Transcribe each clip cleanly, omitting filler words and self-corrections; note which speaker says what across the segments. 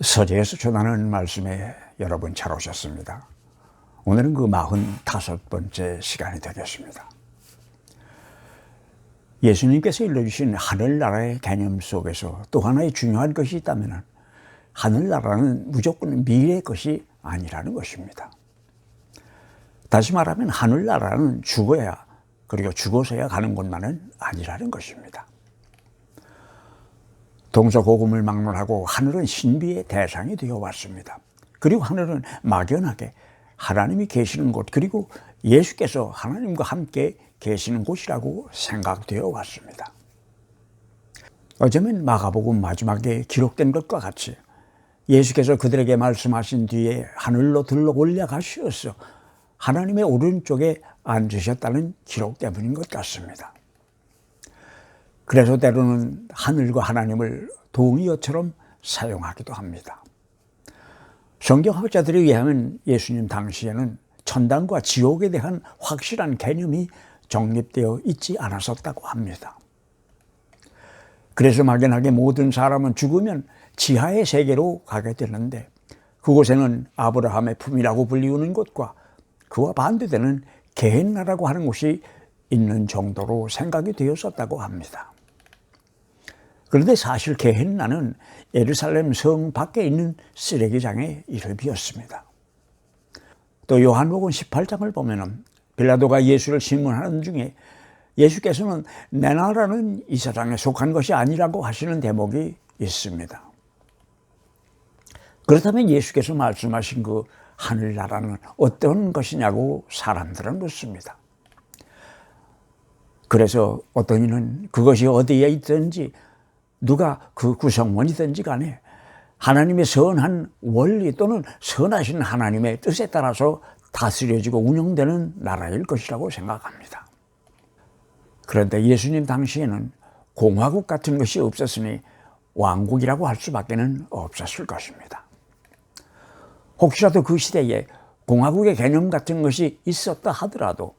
Speaker 1: 서재에서 전하는 말씀에 여러분 잘 오셨습니다. 오늘은 그 45번째 시간이 되겠습니다. 예수님께서 일러주신 하늘나라의 개념 속에서 또 하나의 중요한 것이 있다면 하늘나라는 무조건 미래의 것이 아니라는 것입니다. 다시 말하면 하늘나라는 죽어야, 그리고 죽어서야 가는 곳만은 아니라는 것입니다. 동서고금을 막론하고 하늘은 신비의 대상이 되어 왔습니다. 그리고 하늘은 막연하게 하나님이 계시는 곳, 그리고 예수께서 하나님과 함께 계시는 곳이라고 생각되어 왔습니다. 어쩌면 마가복음 마지막에 기록된 것과 같이 예수께서 그들에게 말씀하신 뒤에 하늘로 들러 올라가셔서 하나님의 오른쪽에 앉으셨다는 기록 때문인 것 같습니다. 그래서 때로는 하늘과 하나님을 동의어처럼 사용하기도 합니다. 성경학자들에 의하면 예수님 당시에는 천당과 지옥에 대한 확실한 개념이 정립되어 있지 않았었다고 합니다. 그래서 막연하게 모든 사람은 죽으면 지하의 세계로 가게 되는데 그곳에는 아브라함의 품이라고 불리우는 곳과 그와 반대되는 게헨나라고 하는 곳이 있는 정도로 생각이 되었었다고 합니다. 그런데 사실 게헨나는 예루살렘 성 밖에 있는 쓰레기장의 이름이었습니다. 또 요한복음 18장을 보면 빌라도가 예수를 신문하는 중에 예수께서는 내 나라는 이 세상에 속한 것이 아니라고 하시는 대목이 있습니다. 그렇다면 예수께서 말씀하신 그 하늘나라는 어떤 것이냐고 사람들은 묻습니다. 그래서 어떤 이는 그것이 어디에 있든지 누가 그 구성원이든지 간에 하나님의 선한 원리 또는 선하신 하나님의 뜻에 따라서 다스려지고 운영되는 나라일 것이라고 생각합니다. 그런데 예수님 당시에는 공화국 같은 것이 없었으니 왕국이라고 할 수밖에 없었을 것입니다. 혹시라도 그 시대에 공화국의 개념 같은 것이 있었다 하더라도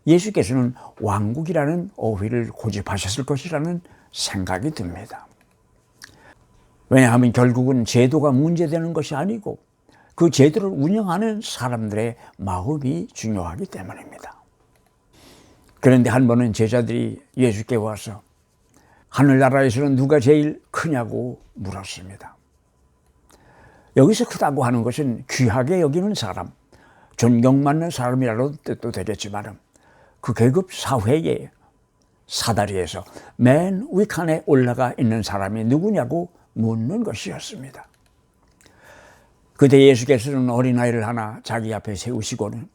Speaker 1: 예수께서는 왕국이라는 어휘를 고집하셨을 것이라는 생각이 듭니다. 왜냐하면 결국은 제도가 문제되는 것이 아니고 그 제도를 운영하는 사람들의 마음이 중요하기 때문입니다. 그런데 한 번은 제자들이 예수께 와서 하늘나라에서는 누가 제일 크냐고 물었습니다. 여기서 크다고 하는 것은 귀하게 여기는 사람, 존경받는 사람이라는 뜻도 되겠지만 그 계급 사회의 사다리에서 맨 위칸에 올라가 있는 사람이 누구냐고 묻는 것이었습니다. 그때 예수께서는 어린아이를 하나 자기 앞에 세우시고는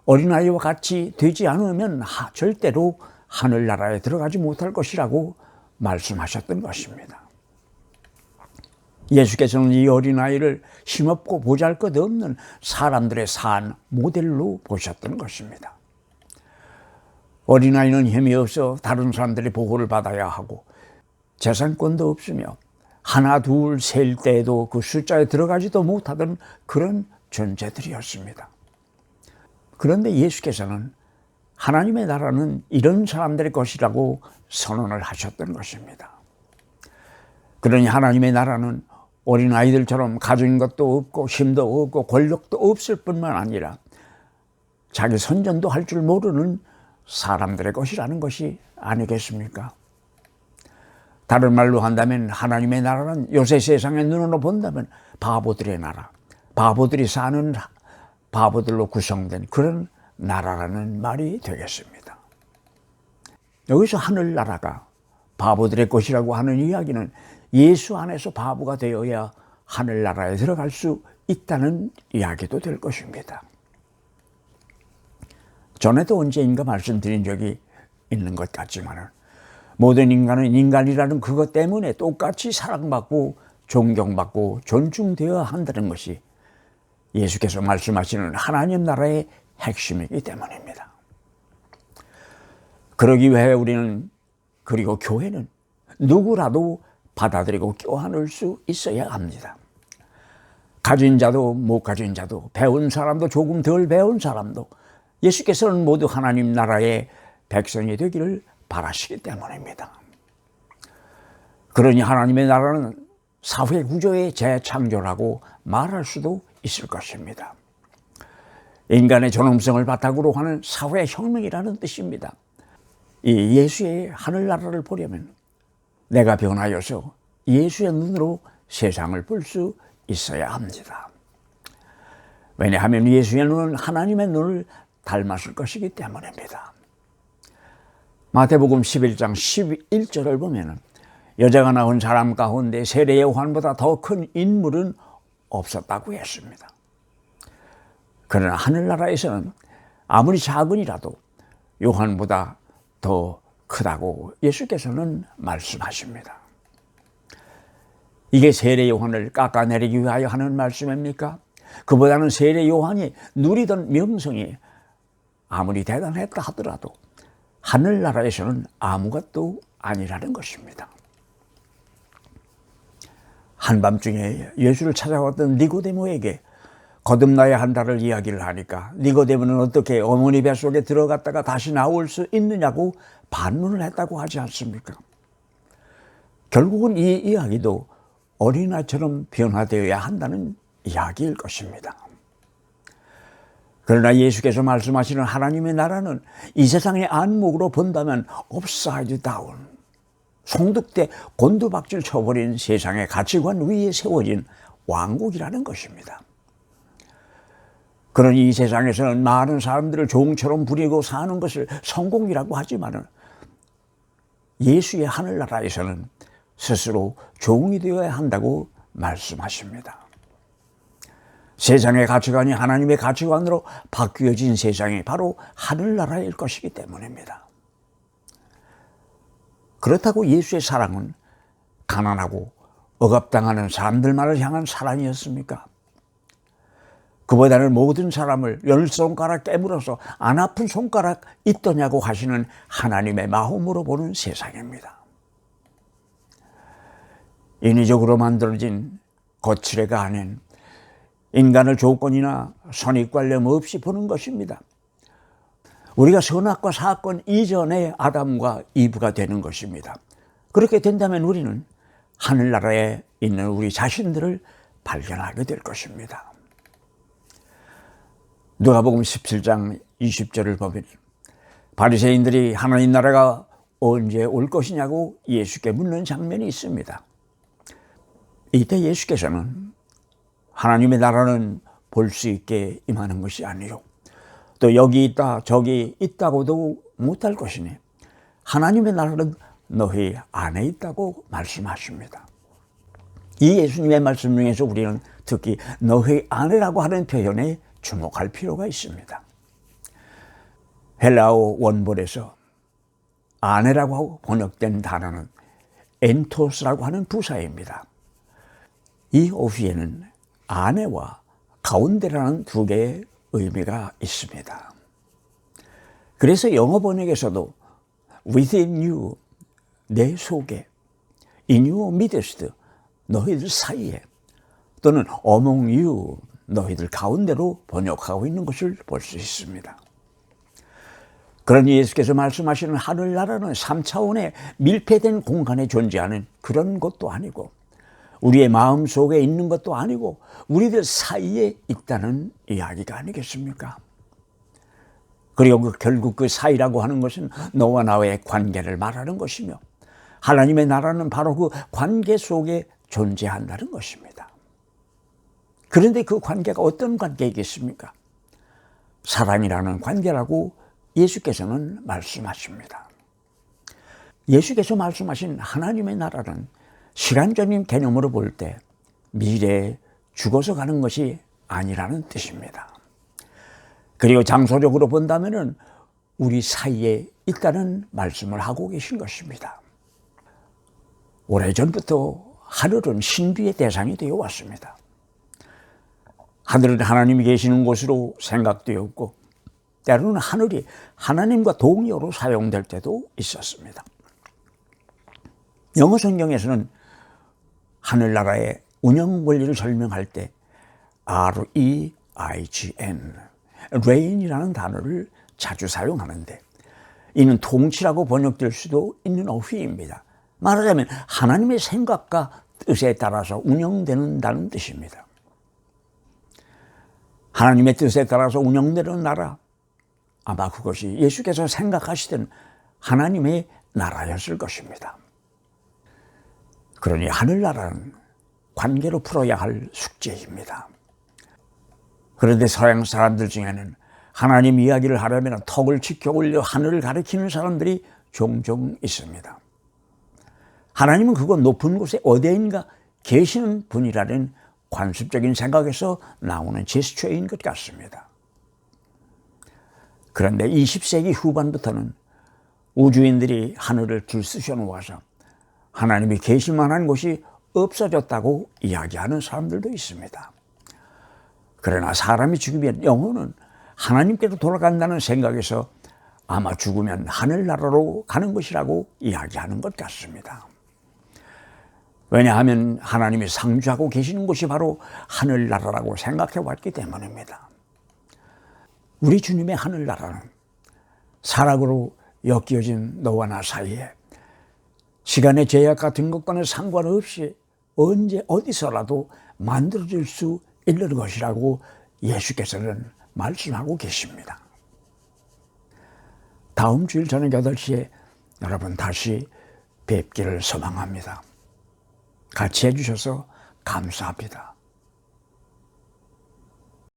Speaker 1: 어린아이와 같이 되지 않으면 절대로 하늘나라에 들어가지 못할 것이라고 말씀하셨던 것입니다. 예수께서는 이 어린아이를 힘없고 보잘것없는 사람들의 산 모델로 보셨던 것입니다. 어린아이는 힘이 없어 다른 사람들의 보호를 받아야 하고 재산권도 없으며 하나 둘 셀 때에도 그 숫자에 들어가지도 못하던 그런 존재들이었습니다. 그런데 예수께서는 하나님의 나라는 이런 사람들의 것이라고 선언을 하셨던 것입니다. 그러니 하나님의 나라는 어린아이들처럼 가진 것도 없고 힘도 없고 권력도 없을 뿐만 아니라 자기 선전도 할 줄 모르는 사람들의 것이라는 것이 아니겠습니까? 다른 말로 한다면 하나님의 나라는 요새 세상의 눈으로 본다면 바보들의 나라, 바보들이 사는 바보들로 구성된 그런 나라라는 말이 되겠습니다. 여기서 하늘나라가 바보들의 것이라고 하는 이야기는 예수 안에서 바보가 되어야 하늘나라에 들어갈 수 있다는 이야기도 될 것입니다. 전에도 언제인가 말씀드린 적이 있는 것 같지만 모든 인간은 인간이라는 그것 때문에 똑같이 사랑받고 존경받고 존중되어야 한다는 것이 예수께서 말씀하시는 하나님 나라의 핵심이기 때문입니다. 그러기 위해 우리는, 그리고 교회는 누구라도 받아들이고 껴안을 수 있어야 합니다. 가진 자도 못 가진 자도 배운 사람도 조금 덜 배운 사람도 예수께서는 모두 하나님 나라의 백성이 되기를 바라시기 때문입니다. 그러니 하나님의 나라는 사회 구조의 재창조라고 말할 수도 있을 것입니다. 인간의 존엄성을 바탕으로 하는 사회혁명이라는 뜻입니다. 이 예수의 하늘나라를 보려면 내가 변하여서 예수의 눈으로 세상을 볼 수 있어야 합니다. 왜냐하면 예수의 눈은 하나님의 눈을 닮았을 것이기 때문입니다. 마태복음 11장 11절을 보면 여자가 낳은 사람 가운데 세례 요한보다 더 큰 인물은 없었다고 했습니다. 그러나 하늘나라에서는 아무리 작은이라도 요한보다 더 크다고 예수께서는 말씀하십니다. 이게 세례 요한을 깎아내리기 위하여 하는 말씀입니까? 그보다는 세례 요한이 누리던 명성이 아무리 대단했다 하더라도 하늘나라에서는 아무것도 아니라는 것입니다. 한밤중에 예수를 찾아왔던 니고데모에게 거듭나야 한다를 이야기를 하니까 니고데모는 어떻게 어머니 뱃속에 들어갔다가 다시 나올 수 있느냐고 반문을 했다고 하지 않습니까? 결국은 이 이야기도 어린아이처럼 변화되어야 한다는 이야기일 것입니다. 그러나 예수께서 말씀하시는 하나님의 나라는 이 세상의 안목으로 본다면 업사이드 다운, 송득대 곤두박질 쳐버린 세상의 가치관 위에 세워진 왕국이라는 것입니다. 그러니 이 세상에서는 많은 사람들을 종처럼 부리고 사는 것을 성공이라고 하지만 예수의 하늘나라에서는 스스로 종이 되어야 한다고 말씀하십니다. 세상의 가치관이 하나님의 가치관으로 바뀌어진 세상이 바로 하늘나라일 것이기 때문입니다. 그렇다고 예수의 사랑은 가난하고 억압당하는 사람들만을 향한 사랑이었습니까? 그보다는 모든 사람을 열 손가락 깨물어서 안 아픈 손가락 있더냐고 하시는 하나님의 마음으로 보는 세상입니다. 인위적으로 만들어진 거칠애가 아닌 인간을 조건이나 선입관념 없이 보는 것입니다. 우리가 선악과 사건 이전의 아담과 이브가 되는 것입니다. 그렇게 된다면 우리는 하늘나라에 있는 우리 자신들을 발견하게 될 것입니다. 누가복음 17장 20절을 보면 바리새인들이 하나님 나라가 언제 올 것이냐고 예수께 묻는 장면이 있습니다. 이때 예수께서는 하나님의 나라는 볼 수 있게 임하는 것이 아니요 또 여기 있다 저기 있다고도 못할 것이니 하나님의 나라는 너희 안에 있다고 말씀하십니다. 이 예수님의 말씀 중에서 우리는 특히 너희 안에라고 하는 표현에 주목할 필요가 있습니다. 헬라어 원본에서 안에라고 번역된 단어는 엔토스라고 하는 부사입니다. 이 어휘에는 안에와 가운데라는 두 개의 의미가 있습니다. 그래서 영어 번역에서도 within you, 내 속에, in your midst, 너희들 사이에, 또는 among you, 너희들 가운데로 번역하고 있는 것을 볼 수 있습니다. 그러니 예수께서 말씀하시는 하늘나라는 3차원의 밀폐된 공간에 존재하는 그런 것도 아니고 우리의 마음 속에 있는 것도 아니고 우리들 사이에 있다는 이야기가 아니겠습니까? 그리고 결국 그 사이라고 하는 것은 너와 나의 관계를 말하는 것이며 하나님의 나라는 바로 그 관계 속에 존재한다는 것입니다. 그런데 그 관계가 어떤 관계이겠습니까? 사랑이라는 관계라고 예수께서는 말씀하십니다. 예수께서 말씀하신 하나님의 나라는 시간적인 개념으로 볼 때 미래에 죽어서 가는 것이 아니라는 뜻입니다. 그리고 장소적으로 본다면 우리 사이에 있다는 말씀을 하고 계신 것입니다. 오래전부터 하늘은 신비의 대상이 되어 왔습니다. 하늘은 하나님이 계시는 곳으로 생각되었고 때로는 하늘이 하나님과 동의어로 사용될 때도 있었습니다. 영어 성경에서는 하늘나라의 운영 원리를 설명할 때 REIGN, reign이라는 단어를 자주 사용하는데 이는 통치라고 번역될 수도 있는 어휘입니다. 말하자면 하나님의 생각과 뜻에 따라서 운영되는다는 뜻입니다. 하나님의 뜻에 따라서 운영되는 나라, 아마 그것이 예수께서 생각하시던 하나님의 나라였을 것입니다. 그러니 하늘나라는 관계로 풀어야 할 숙제입니다. 그런데 서양 사람들 중에는 하나님 이야기를 하려면 턱을 지켜 올려 하늘을 가리키는 사람들이 종종 있습니다. 하나님은 그곳 높은 곳에 어디인가 계시는 분이라는 관습적인 생각에서 나오는 제스처인 것 같습니다. 그런데 20세기 후반부터는 우주인들이 하늘을 들쑤셔 놓아서 하나님이 계실 만한 곳이 없어졌다고 이야기하는 사람들도 있습니다. 그러나 사람이 죽으면 영혼은 하나님께로 돌아간다는 생각에서 아마 죽으면 하늘나라로 가는 것이라고 이야기하는 것 같습니다. 왜냐하면 하나님이 상주하고 계시는 곳이 바로 하늘나라라고 생각해 왔기 때문입니다. 우리 주님의 하늘나라는 사락으로 엮여진 너와 나 사이에 시간의 제약 같은 것과는 상관없이 언제 어디서라도 만들어질 수 있는 것이라고 예수께서는 말씀하고 계십니다. 다음 주일 저녁 8시에 여러분 다시 뵙기를 소망합니다. 같이 해주셔서 감사합니다.